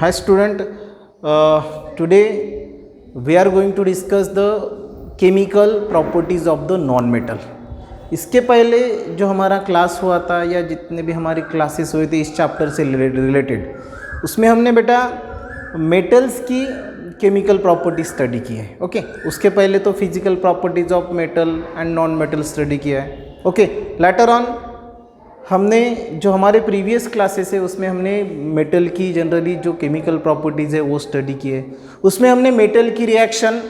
Hi student, today we are going to discuss the chemical properties of the non-metal. इसके पहले जो हमारा class हुआ था या जितने भी हमारी क्लासेस हुए थे इस चैप्टर से रिलेटेड, उसमें हमने बेटा मेटल्स की केमिकल प्रॉपर्टी स्टडी की है. ओके, उसके पहले तो physical properties of metal and non metal study किया है. ओके, लेटर ऑन हमने जो हमारे प्रीवियस क्लासेस है उसमें हमने मेटल की जनरली जो केमिकल प्रॉपर्टीज़ है वो स्टडी की है. उसमें हमने मेटल की रिएक्शन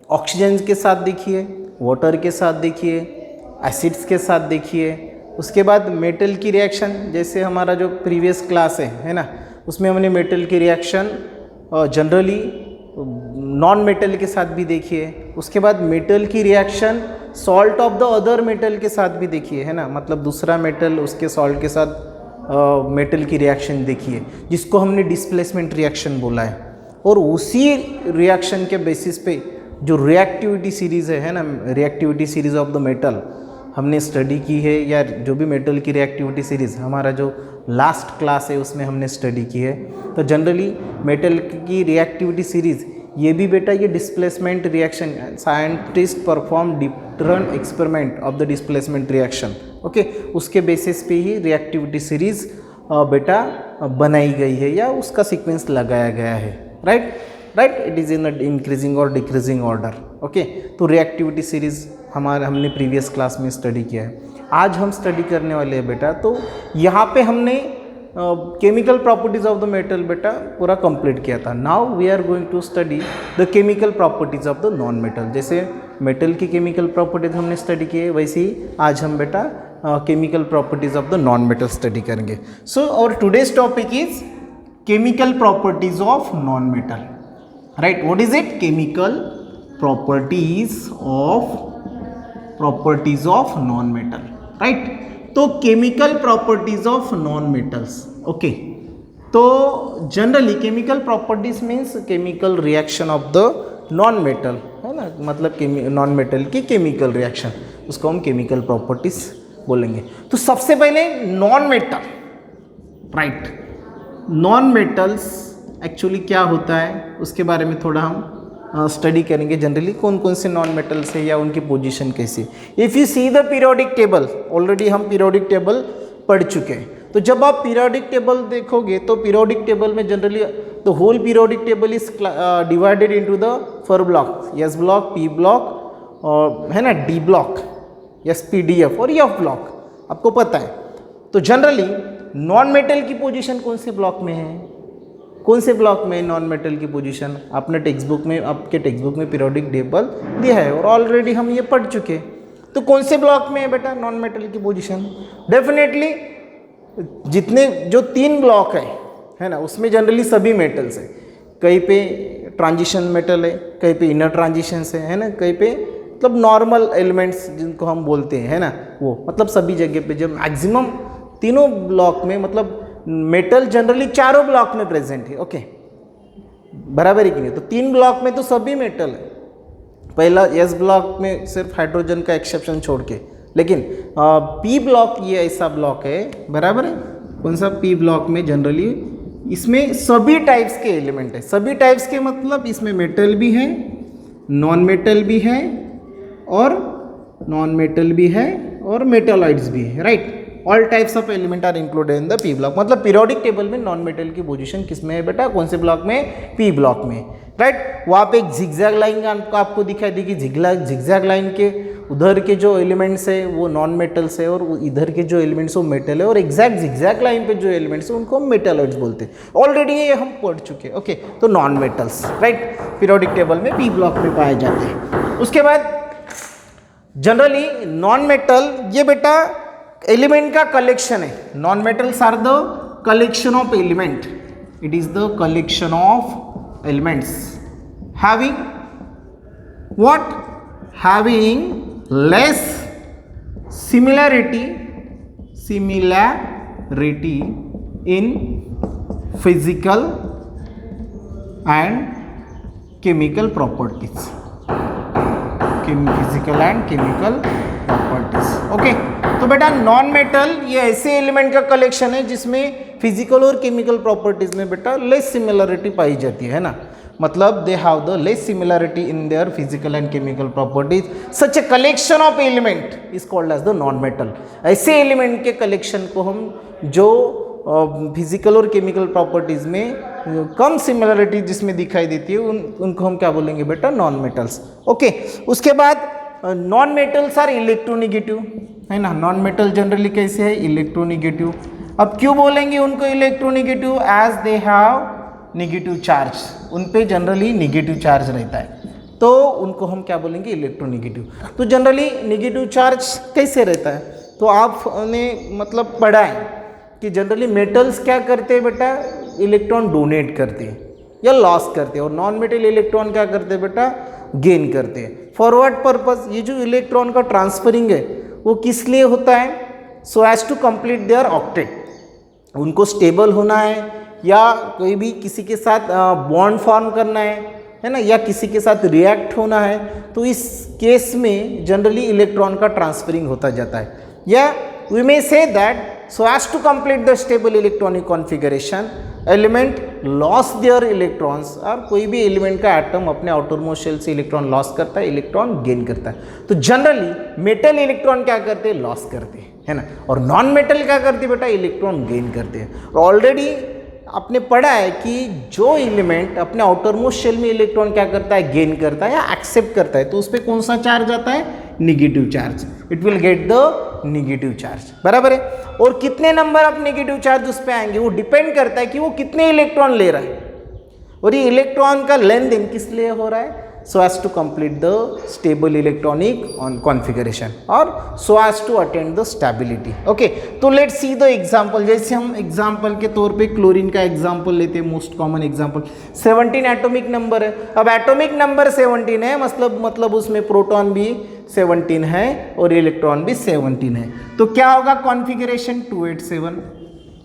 ऑक्सीजन के साथ देखी है, वाटर के साथ देखी है, एसिड्स के साथ देखी है. उसके बाद मेटल की रिएक्शन जैसे हमारा जो प्रीवियस क्लास है ना, उसमें हमने मेटल की रिएक्शन जनरली नॉन मेटल के साथ भी देखी है. उसके बाद मेटल की reaction salt of the other metal के साथ भी देखिए, है ना, मतलब दूसरा मेटल उसके सॉल्ट के साथ मेटल की रिएक्शन देखिए, जिसको हमने डिस्प्लेसमेंट रिएक्शन बोला है. और उसी रिएक्शन के बेसिस पे जो रिएक्टिविटी सीरीज़ है ना, reactivity series of the metal हमने स्टडी की है, या जो भी मेटल की रिएक्टिविटी सीरीज़ हमारा जो लास्ट क्लास है उसमें हमने स्टडी की है. तो जनरली मेटल की रिएक्टिविटी सीरीज़ ये भी बेटा ये displacement reaction, scientist perform different experiment of the displacement reaction. Okay, उसके बेसिस पे ही रिएक्टिविटी सीरीज़ बेटा बनाई गई है या उसका सीक्वेंस लगाया गया है. Right, it is in increasing और डिक्रीजिंग ऑर्डर. ओके, तो रिएक्टिविटी सीरीज़ हमने प्रीवियस क्लास में स्टडी किया है. आज हम स्टडी करने वाले हैं बेटा, तो यहाँ पे हमने chemical properties of the metal बेटा पूरा कंप्लीट किया था. Now we are going to study the chemical properties of the non metal. जैसे मेटल की केमिकल प्रॉपर्टीज़ हमने स्टडी की है, वैसे ही आज हम बेटा chemical properties of the non metal study करेंगे. सो और today's topic is chemical properties of non metal. Right, what is it? Chemical properties of non metal. Right, तो chemical properties of non metals. Okay, तो generally chemical properties means chemical reaction of the non metal, है ना, मतलब non metal की chemical reaction, उसको हम chemical properties बोलेंगे. तो सबसे पहले non metal. Right, non metals actually क्या होता है उसके बारे में थोड़ा हम स्टडी करेंगे. जनरली कौन कौन से नॉन मेटल्स है या उनकी पोजीशन कैसी. If you see the periodic table, already हम पीरियोडिक टेबल पढ़ चुके हैं. तो जब आप पीरियोडिक टेबल देखोगे तो पीरियोडिक टेबल में generally the whole periodic table is divided into the 4 block, S block, P block, और है ना D block, S P D F और एफ ब्लॉक, आपको पता है. तो जनरली नॉन मेटल की पोजीशन कौन से ब्लॉक में है, कौन से ब्लॉक में नॉन मेटल की पोजीशन आपने आपके टेक्स्ट बुक में पीरियोडिक टेबल दिया है और ऑलरेडी हम ये पढ़ चुके. तो कौन से ब्लॉक में है बेटा नॉन मेटल की पोजीशन? डेफिनेटली जितने जो 3 ब्लॉक है ना, उसमें जनरली सभी मेटल्स है. कहीं पे ट्रांजिशन मेटल है, कहीं पे इनर ट्रांजिशन है ना, कहीं पे मतलब नॉर्मल एलिमेंट्स जिनको हम बोलते हैं, है ना, वो मतलब सभी जगह पे जब मैक्सिमम तीनों ब्लॉक में मतलब मेटल जनरली चारों ब्लॉक में प्रेजेंट है. ओके, बराबर है कि नहीं? तो 3 ब्लॉक में तो सभी मेटल है. पहला एस ब्लॉक में सिर्फ हाइड्रोजन का एक्सेप्शन छोड़ के, लेकिन पी ब्लॉक ये ऐसा ब्लॉक है, बराबर है. कौन सा? पी ब्लॉक में जनरली इसमें सभी टाइप्स के एलिमेंट है. सभी टाइप्स के मतलब इसमें मेटल भी है, नॉन मेटल भी है और मेटालॉइड्स भी है. Right, all types of element are included in the P block. मतलब पीरियोडिक टेबल में नॉन मेटल की पोजीशन किस में है बेटा, कौन से ब्लॉक में? पी ब्लॉक में. राइट, वहाँ पे एक झिगजैग लाइन आपको दिखाई देगी. झिगजैग लाइन के उधर के जो एलिमेंट्स है वो नॉन मेटल्स है और इधर के जो एलिमेंट्स वो मेटल है, और एग्जैक्ट झिगजैग लाइन पे जो एलिमेंट्स है उनको हम मेटालॉइड्स बोलते हैं. ऑलरेडी ये हम पढ़ चुके हैं. ओके, तो non metals right periodic table में पी ब्लॉक में पाए जाते हैं. उसके बाद जनरली नॉन मेटल ये बेटा एलिमेंट का कलेक्शन है. Non metals are the collection of element. It is the collection of elements having what, having less similarity in physical and chemical properties. Physical and chemical properties. Okay, तो बेटा non metal ये ऐसे element का collection है जिसमें physical और chemical properties में बेटा लेस सिमिलरिटी पाई जाती है ना, मतलब they have the less similarity in their physical and chemical properties, such a collection of element is called as the non metal. ऐसे एलिमेंट के कलेक्शन को हम जो फिजिकल और केमिकल प्रॉपर्टीज में कम सिमिलरिटी जिसमें दिखाई देती है उनको हम क्या बोलेंगे बेटा, नॉन मेटल्स। ओके, उसके बाद नॉन मेटल्स आर इलेक्ट्रोनिगेटिव, है ना। नॉन मेटल जनरली कैसे है, इलेक्ट्रोनिगेटिव। अब क्यों बोलेंगे उनको electronegative, as they have negative charge, उन पे जनरली निगेटिव चार्ज रहता है, तो उनको हम क्या बोलेंगे, इलेक्ट्रोनिगेटिव। तो जनरली निगेटिव चार्ज कैसे रहता है, तो आपने मतलब पढ़ा है कि जनरली मेटल्स क्या करते हैं बेटा, इलेक्ट्रॉन डोनेट करते हैं या लॉस करते हैं, और नॉन मेटल इलेक्ट्रॉन क्या करते हैं बेटा, गेन करते हैं। फॉरवर्ड पर्पस, ये जो इलेक्ट्रॉन का ट्रांसफरिंग है वो किस लिए होता है, so as to complete their octet, उनको स्टेबल होना है या कोई भी किसी के साथ बॉन्ड फॉर्म करना है ना, या किसी के साथ रिएक्ट होना है, तो इस केस में जनरली इलेक्ट्रॉन का ट्रांसफरिंग होता जाता है। या we may say that so as to complete the stable electronic configuration element lose their electrons, और कोई भी एलिमेंट का एटम अपने आउटरमोस्ट शेल से इलेक्ट्रॉन लॉस करता है, इलेक्ट्रॉन गेन करता है। तो जनरली मेटल इलेक्ट्रॉन क्या करते हैं, लॉस करते हैं, है ना, और नॉन मेटल क्या करते हैं बेटा, इलेक्ट्रॉन गेन करते हैं। और ऑलरेडी आपने पढ़ा है कि जो एलिमेंट अपने आउटरमोस्ट शेल में इलेक्ट्रॉन क्या करता है, गेन करता है या एक्सेप्ट करता है, तो उस पर कौन सा चार्ज आता है, negative charge, it will get the negative charge, बराबर है। और कितने नंबर ऑफ निगेटिव चार्ज उस पर आएंगे वो डिपेंड करता है कि वो कितने इलेक्ट्रॉन ले रहा है, और ये इलेक्ट्रॉन का लेन देन किस लिए हो रहा है, so as to complete the stable electronic configuration और so as to attend the stability. Okay, तो लेट्स सी द एग्जांपल। जैसे हम एग्जांपल के तौर पे क्लोरीन का एग्जांपल लेते हैं, most common example. 17 atomic number है। अब एटॉमिक नंबर 17 है, मतलब उसमें प्रोटॉन भी 17 है और इलेक्ट्रॉन भी 17 है, तो क्या होगा कॉन्फ़िगरेशन 287।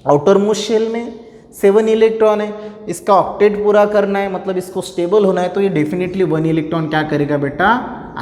आउटर मोस्ट शेल में 7 इलेक्ट्रॉन है, इसका ऑक्टेट पूरा करना है, मतलब इसको स्टेबल होना है, तो ये डेफिनेटली 1 इलेक्ट्रॉन क्या करेगा बेटा,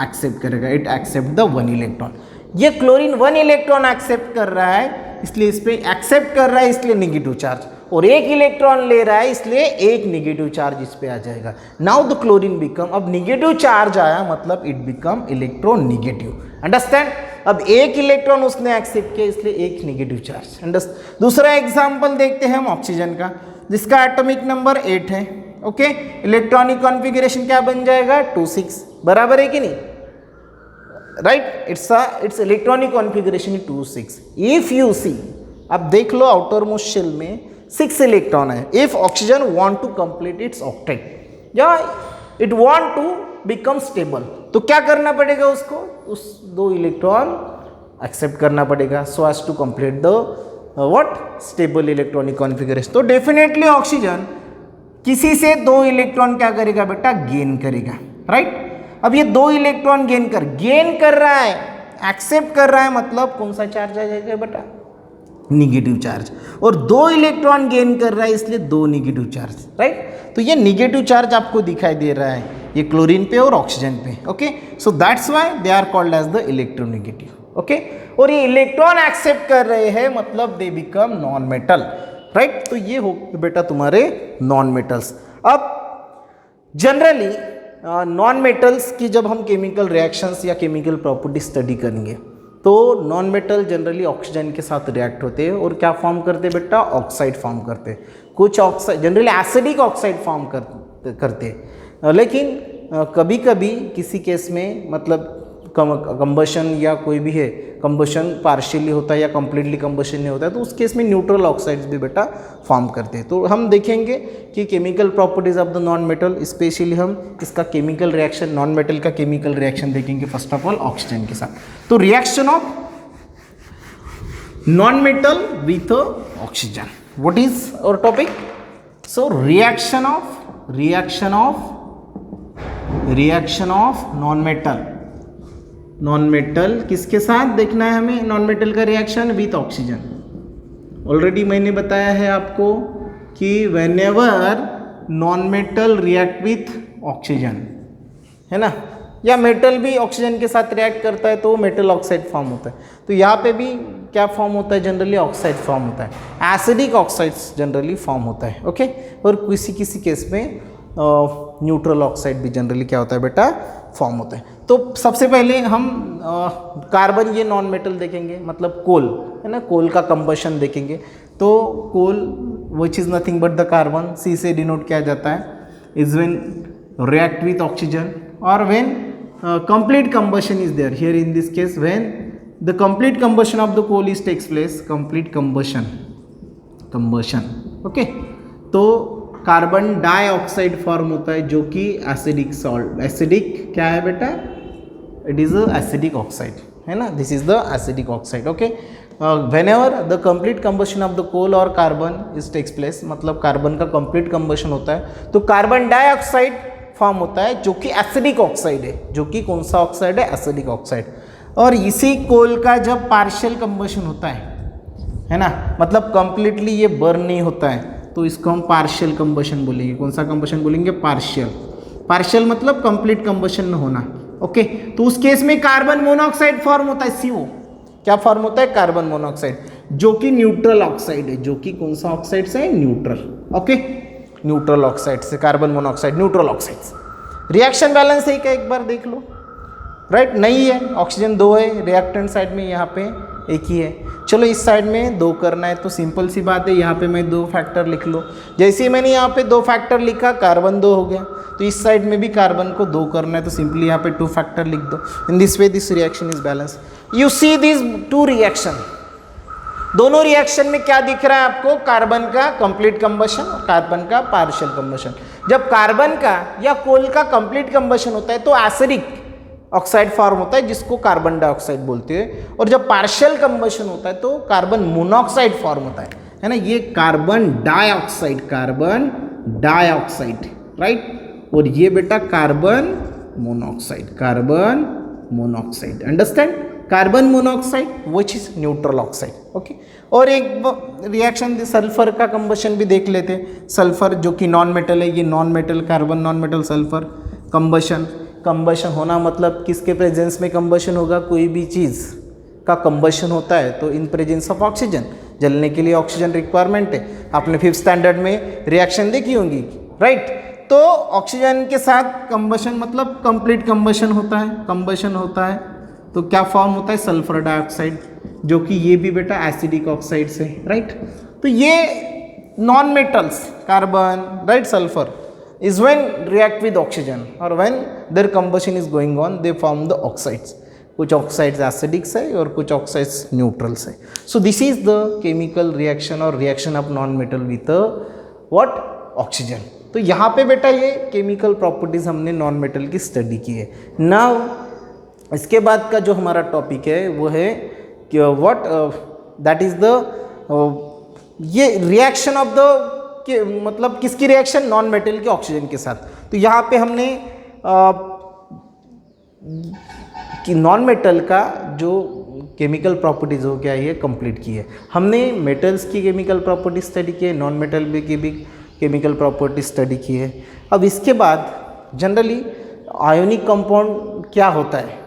एक्सेप्ट करेगा, इट एक्सेप्ट द 1 इलेक्ट्रॉन। ये क्लोरीन 1 इलेक्ट्रॉन एक्सेप्ट कर रहा है, इसलिए इस पर एक्सेप्ट कर रहा है, इसलिए निगेटिव चार्ज, और 1 इलेक्ट्रॉन ले रहा है, इसलिए 1 निगेटिव चार्ज इस पे आ जाएगा। नाउ द क्लोरीन बिकम, अब निगेटिव चार्ज आया मतलब इट बिकम इलेक्ट्रोनिगेटिव, अंडरस्टैंड। अब 1 इलेक्ट्रॉन उसने एक्सेप्ट किया, इसलिए 1 निगेटिव चार्ज, अंडरस्टैंड। दूसरा एग्जांपल देखते हैं हम ऑक्सीजन का, जिसका एटॉमिक नंबर 8 है। ओके, इलेक्ट्रॉनिक कॉन्फ़िगरेशन क्या बन जाएगा, 26, बराबर है कि नहीं, right, it's electronic configuration 26। If you see, अब देख लो आउटर मोस्ट शेल में 6 इलेक्ट्रॉन है। If oxygen want to complete its octet या it want to become stable, तो क्या करना पड़ेगा उसको, उस 2 इलेक्ट्रॉन एक्सेप्ट करना पड़ेगा, so as to complete the what, stable electronic configuration. तो डेफिनेटली ऑक्सीजन किसी से 2 इलेक्ट्रॉन क्या करेगा बेटा, गेन करेगा, राइट। अब ये 2 इलेक्ट्रॉन गेन कर रहा है, एक्सेप्ट कर रहा है, मतलब कौन सा चार्ज आ जाएगा बेटा, निगेटिव चार्ज, और 2 इलेक्ट्रॉन गेन कर रहा है, इसलिए 2 निगेटिव चार्ज, राइट। तो ये निगेटिव चार्ज आपको दिखाई दे रहा है, ये क्लोरीन पे और ऑक्सीजन पे। Okay, so that's why they are called as the electronegative. Okay, और ये इलेक्ट्रॉन एक्सेप्ट कर रहे हैं, मतलब they become non metal, right. तो ये हो बेटा तुम्हारे नॉन मेटल्स। अब जनरली नॉन मेटल्स की जब हम केमिकल रिएक्शंस या केमिकल प्रॉपर्टी स्टडी करेंगे, तो नॉन मेटल जनरली ऑक्सीजन के साथ रिएक्ट होते हैं और क्या फॉर्म करते हैं बेटा, ऑक्साइड फॉर्म करते हैं। कुछ oxide generally acidic oxide form करते हैं, लेकिन कभी कभी किसी केस में मतलब कंबशन या कोई भी है, कंबशन पार्शियली होता है या कंप्लीटली कंबशन नहीं होता है, तो उस केस में न्यूट्रल ऑक्साइड्स भी बेटा फॉर्म करते हैं। तो हम देखेंगे कि chemical properties of the non metal, specially हम इसका केमिकल रिएक्शन, नॉन मेटल का केमिकल रिएक्शन देखेंगे फर्स्ट ऑफ ऑल ऑक्सीजन के साथ। तो reaction of non metal with oxygen, what is our topic, so reaction of non metal किसके साथ देखना है हमें, नॉन मेटल का रिएक्शन विथ ऑक्सीजन। ऑलरेडी मैंने बताया है आपको कि whenever non metal react with oxygen, है ना, या मेटल भी ऑक्सीजन के साथ रिएक्ट करता है तो मेटल ऑक्साइड फॉर्म होता है। तो यहाँ पे भी क्या फॉर्म होता है, जनरली ऑक्साइड फॉर्म होता है, एसिडिक ऑक्साइड्स जनरली फॉर्म होता है, ओके। और किसी किसी केस में न्यूट्रल ऑक्साइड भी जनरली क्या होता है बेटा, फॉर्म होता है। तो सबसे पहले हम कार्बन, ये नॉन मेटल देखेंगे, मतलब कोल है ना, कोल का कंबशन देखेंगे। तो coal which is nothing but the carbon, C से डिनोट किया जाता है, is when react with oxygen or when complete combustion is there. Here in this case when the complete combustion of the coal is takes place, complete combustion, okay। तो carbon dioxide form होता है जो कि acidic salt, acidic क्या है बेटा, it is a acidic oxide है ना, this is the acidic oxide, okay. whenever the complete combustion of the coal or carbon is takes place, मतलब कार्बन का complete combustion होता है तो कार्बन डाइऑक्साइड फॉर्म होता है जो कि एसिडिक ऑक्साइड है, जो कि कौन सा ऑक्साइड है, एसिडिक ऑक्साइड। और इसी कोल का जब पार्शियल कंबशन होता है ना, मतलब कंप्लीटली ये बर्न नहीं होता है, तो इसको हम पार्शियल कंबशन बोलेंगे। कौन सा कंबशन बोलेंगे, पार्शियल। पार्शियल मतलब कंप्लीट कंबशन न होना, ओके। तो उस केस में कार्बन मोनोऑक्साइड फॉर्म होता है, CO क्या फॉर्म होता है, कार्बन मोनोऑक्साइड, जो कि न्यूट्रल ऑक्साइड है, जो कि कौन सा ऑक्साइड से, न्यूट्रल, ओके। न्यूट्रल ऑक्साइड से carbon monoxide, neutral oxide. Reaction balance है क्या, एक बार देख लो, राइट, नहीं है, ऑक्सीजन 2 है, रिएक्टेंट साइड में यहाँ पे 1 ही है। चलो इस साइड में 2 करना है तो सिंपल सी बात है, यहाँ पे मैं 2 फैक्टर लिख लो। जैसे ही मैंने यहाँ पे 2 फैक्टर लिखा, कार्बन 2 हो गया, तो इस साइड में भी कार्बन को 2 करना है तो सिंपली यहाँ पे 2 फैक्टर लिख दो। In this way this reaction is balance. You see this 2 reaction, दोनों रिएक्शन में क्या दिख रहा है आपको, कार्बन का कंप्लीट कंबशन और कार्बन का पार्शियल कंबशन। जब कार्बन का या कोल का कंप्लीट कंबशन होता है तो एसिडिक ऑक्साइड फॉर्म होता है जिसको कार्बन डाइऑक्साइड बोलते हैं, और जब पार्शियल कंबशन होता है तो कार्बन मोनोऑक्साइड फॉर्म होता है ना। ये carbon dioxide, carbon dioxide, right, और ये बेटा carbon monoxide, carbon monoxide, understand, carbon monoxide which is neutral oxide, okay. और एक रिएक्शन सल्फर का कंबशन भी देख लेते हैं। सल्फर जो कि नॉन मेटल है, ये non metal, carbon non metal, sulphur combustion. Combustion होना मतलब किसके प्रेजेंस में कंबशन होगा, कोई भी चीज़ का कंबशन होता है तो इन प्रेजेंस ऑफ ऑक्सीजन, जलने के लिए ऑक्सीजन रिक्वायरमेंट है। आपने 5th स्टैंडर्ड में रिएक्शन देखी होंगी, राइट। तो ऑक्सीजन के साथ कंबशन मतलब कंप्लीट कंबशन होता है, कंबशन होता है तो क्या फॉर्म होता है, सल्फर डाइऑक्साइड, जो कि ये भी बेटा एसिडिक ऑक्साइड से, राइट। तो ये non metals, carbon, right, sulphur is when react with oxygen or when their combustion is going on, they form the oxides. कुछ ऑक्साइड्स एसिडिक्स है और कुछ ऑक्साइड्स न्यूट्रल्स है। So this is the chemical reaction और reaction of non metal with what, oxygen. तो यहाँ पे बेटा ये केमिकल प्रॉपर्टीज हमने नॉन मेटल की स्टडी की है। नाउ इसके बाद का जो हमारा टॉपिक है वो है कि व्हाट दैट इज द ये रिएक्शन ऑफ द कि मतलब किसकी रिएक्शन, नॉन मेटल के ऑक्सीजन के साथ। तो यहाँ पे हमने कि नॉन मेटल का जो केमिकल प्रॉपर्टीज हो गया ये कंप्लीट की है हमने। मेटल्स की केमिकल प्रॉपर्टी स्टडी की है, नॉन मेटल की भी केमिकल प्रॉपर्टी स्टडी की है। अब इसके बाद जनरली आयोनिक कंपाउंड क्या होता है,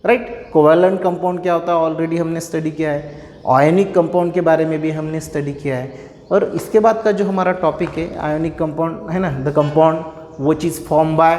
राइट, कोवैलेंट कंपाउंड क्या होता है ऑलरेडी हमने स्टडी किया है, आयोनिक कंपाउंड के बारे में भी हमने स्टडी किया है। और इसके बाद का जो हमारा टॉपिक है आयोनिक कंपाउंड है ना, the compound which is form by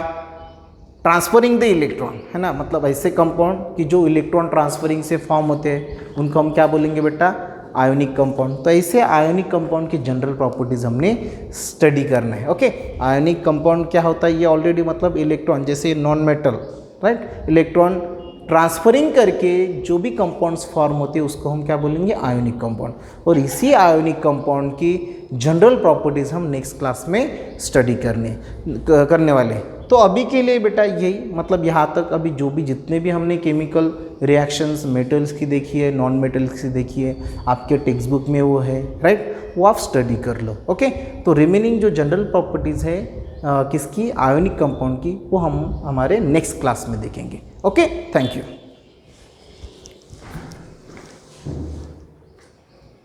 transferring the electron, है ना, मतलब ऐसे कंपाउंड कि जो इलेक्ट्रॉन ट्रांसफरिंग से फॉर्म होते हैं उनको हम क्या बोलेंगे बेटा, आयोनिक कंपाउंड। तो ऐसे आयोनिक कंपाउंड की जनरल प्रॉपर्टीज हमने स्टडी करना है, ओके। आयोनिक कंपाउंड क्या होता है, ये ऑलरेडी मतलब इलेक्ट्रॉन, जैसे non metal, right, electron transferring करके जो भी कंपाउंड्स फॉर्म होते हैं उसको हम क्या बोलेंगे, आयोनिक कंपाउंड। और इसी आयोनिक कंपाउंड की जनरल प्रॉपर्टीज़ हम नेक्स्ट क्लास में स्टडी करने वाले हैं। तो अभी के लिए बेटा यही, मतलब यहाँ तक अभी जो भी जितने भी हमने केमिकल रिएक्शंस मेटल्स की देखी है, नॉन मेटल्स की देखी है, आपके टेक्स्ट बुक में वो है, राइट, वो आप स्टडी कर लो, ओके। तो रिमेनिंग जो जनरल प्रॉपर्टीज़ है किसकी, आयोनिक कंपाउंड की, वो हम हमारे नेक्स्ट क्लास में देखेंगे, ओके। Thank you.